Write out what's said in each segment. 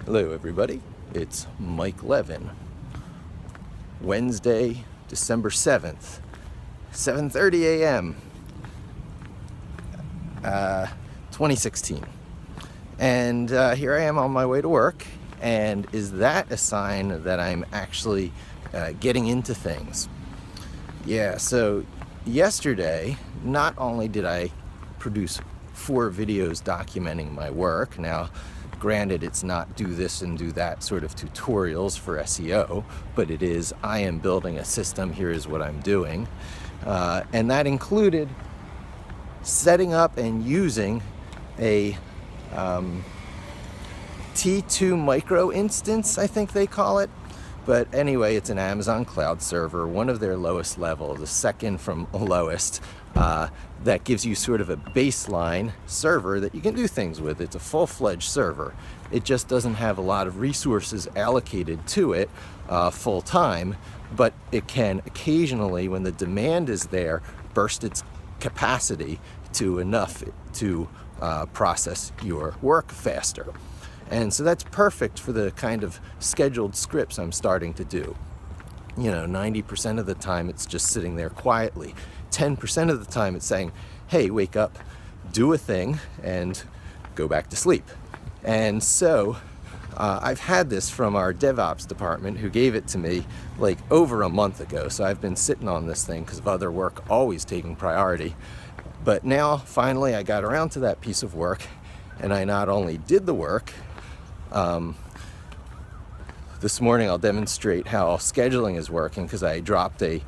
Hello everybody, it's Mike Levin. Wednesday, December 7th, 7:30 a.m. 2016. And here I am on my way to work, and is that a sign that I'm actually getting into things? Yeah, so yesterday, not only did I produce 4 videos documenting my work. Now, granted, it's not do this and do that sort of tutorials for SEO, but it is, I am building a system, here is what I'm doing. And that included setting up and using a T2 micro instance, I think they call it. But anyway, it's an Amazon cloud server, one of their lowest level, the second from lowest, that gives you sort of a baseline server that you can do things with. It's a full-fledged server. It just doesn't have a lot of resources allocated to it full-time, but it can occasionally, when the demand is there, burst its capacity to enough to process your work faster. And so that's perfect for the kind of scheduled scripts I'm starting to do. 90% of the time it's just sitting there quietly. 10% of the time it's saying, hey, wake up, do a thing, and go back to sleep. And so I've had this from our DevOps department, who gave it to me like over a month ago. So I've been sitting on this thing because of other work always taking priority. But now, finally, I got around to that piece of work, and I not only did the work, this morning I'll demonstrate how scheduling is working, because I dropped a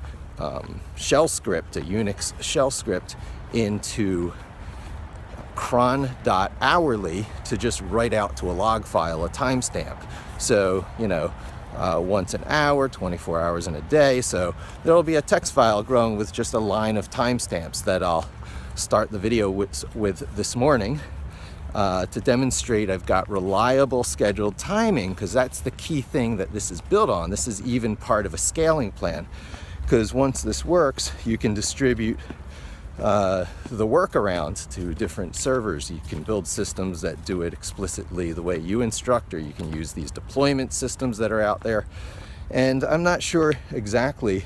shell script, a Unix shell script, into cron.hourly to just write out to a log file a timestamp. So, once an hour, 24 hours in a day. So there'll be a text file growing with just a line of timestamps that I'll start the video with this morning. To demonstrate I've got reliable scheduled timing, because that's the key thing that this is built on. This is even part of a scaling plan, because once this works, you can distribute the work around to different servers. You can build systems that do it explicitly the way you instruct, or you can use these deployment systems that are out there. And I'm not sure exactly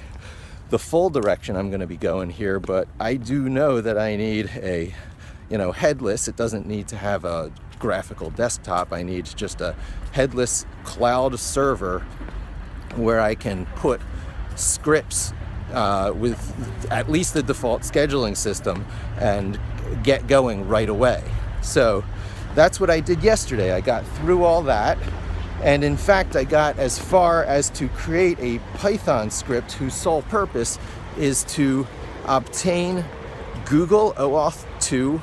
the full direction I'm going to be going here, but I do know that I need a headless. It doesn't need to have a graphical desktop. I need just a headless cloud server where I can put scripts with at least the default scheduling system and get going right away. So that's what I did yesterday. I got through all that, and in fact I got as far as to create a Python script whose sole purpose is to obtain Google OAuth 2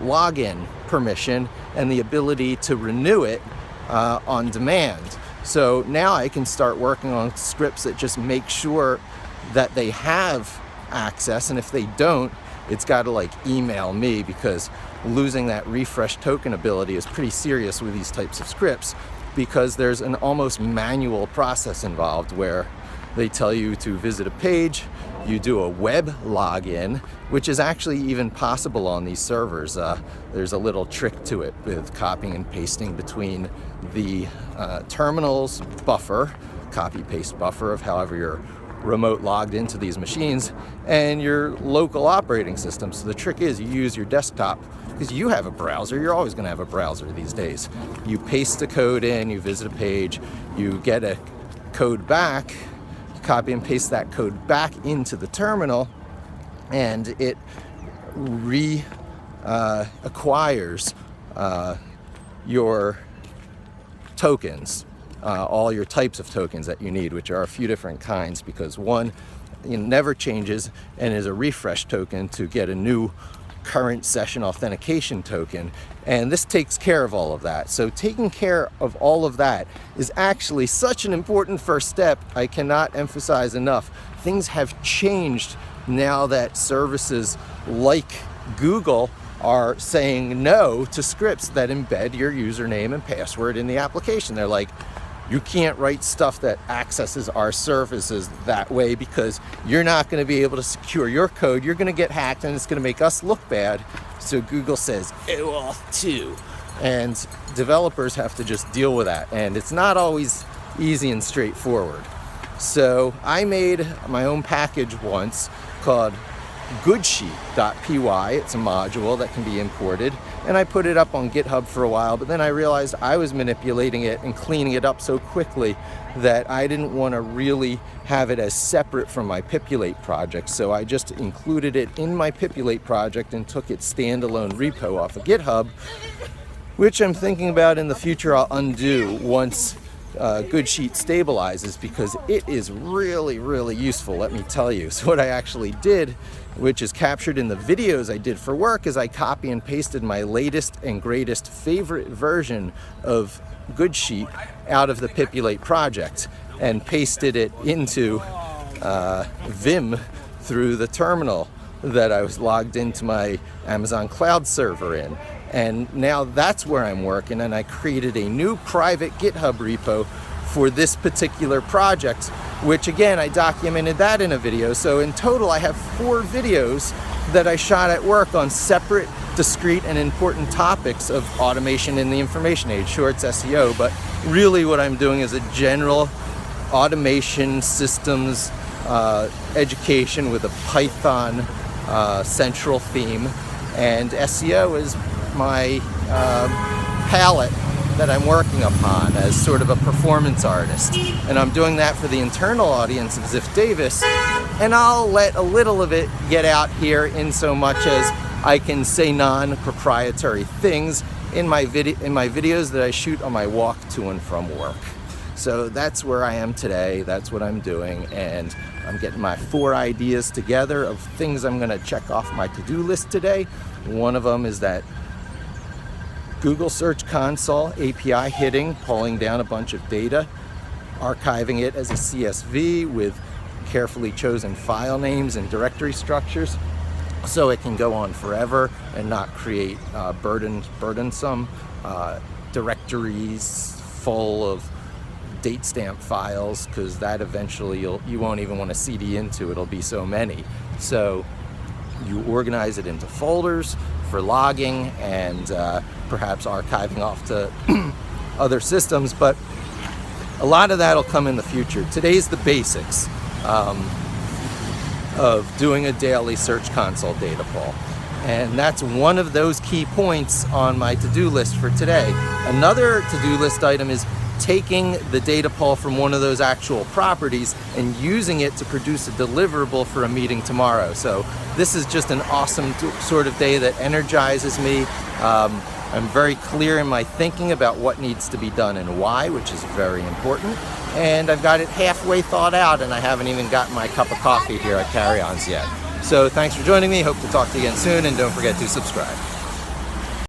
login permission and the ability to renew it on demand. So now I can start working on scripts that just make sure that they have access, and if they don't, it's got to email me, because losing that refresh token ability is pretty serious with these types of scripts, because there's an almost manual process involved where they tell you to visit a page, you do a web login, which is actually even possible on these servers. There's a little trick to it with copying and pasting between the terminal's buffer, copy-paste buffer of however you're remote logged into these machines, and your local operating system. So the trick is you use your desktop, because you have a browser. You're always going to have a browser these days. You paste the code in, you visit a page, you get a code back, copy and paste that code back into the terminal, and it acquires your tokens, all your types of tokens that you need, which are a few different kinds, because one never changes and is a refresh token to get a new current session authentication token, and this takes care of all of that. So taking care of all of that is actually such an important first step. I cannot emphasize enough. Things have changed now that services like Google are saying no to scripts that embed your username and password in the application. They're like, you can't write stuff that accesses our services that way, because you're not going to be able to secure your code. You're going to get hacked, and it's going to make us look bad. So Google says, OAuth 2. and developers have to just deal with that, and it's not always easy and straightforward. So I made my own package once called goodsheet.py. It's a module that can be imported, and I put it up on GitHub for a while, but then I realized I was manipulating it and cleaning it up so quickly that I didn't want to really have it as separate from my Pipulate project. So I just included it in my Pipulate project and took its standalone repo off of GitHub, which I'm thinking about in the future I'll undo once Goodsheet stabilizes, because it is really, really useful, let me tell you. So what I actually did, which is captured in the videos I did for work, is I copy and pasted my latest and greatest favorite version of Goodsheet out of the Pipulate project and pasted it into Vim through the terminal that I was logged into my Amazon Cloud server in. And now that's where I'm working, and I created a new private GitHub repo for this particular project, which again, I documented that in a video. So in total, I have 4 videos that I shot at work on separate, discrete, and important topics of automation in the information age. Sure, it's SEO, but really what I'm doing is a general automation systems education with a Python central theme, and SEO is my palette that I'm working upon as sort of a performance artist. And I'm doing that for the internal audience of Ziff Davis, and I'll let a little of it get out here in so much as I can say non-proprietary things in my videos that I shoot on my walk to and from work. So that's where I am today, that's what I'm doing, and I'm getting my 4 ideas together of things I'm gonna check off my to-do list today. One of them is that Google Search Console API hitting, pulling down a bunch of data, archiving it as a CSV with carefully chosen file names and directory structures, so it can go on forever and not create burdensome directories full of date stamp files, because that eventually you won't even want to CD into, it'll be so many. So you organize it into folders for logging and perhaps archiving off to other systems, but a lot of that will come in the future. Today's the basics of doing a daily Search Console data pull, and that's one of those key points on my to-do list for today. Another to-do list item is taking the data pull from one of those actual properties and using it to produce a deliverable for a meeting tomorrow. So this is just an awesome sort of day that energizes me. I'm very clear in my thinking about what needs to be done and why, which is very important. And I've got it halfway thought out, and I haven't even gotten my cup of coffee here at Carry-Ons yet. So thanks for joining me. Hope to talk to you again soon, and don't forget to subscribe.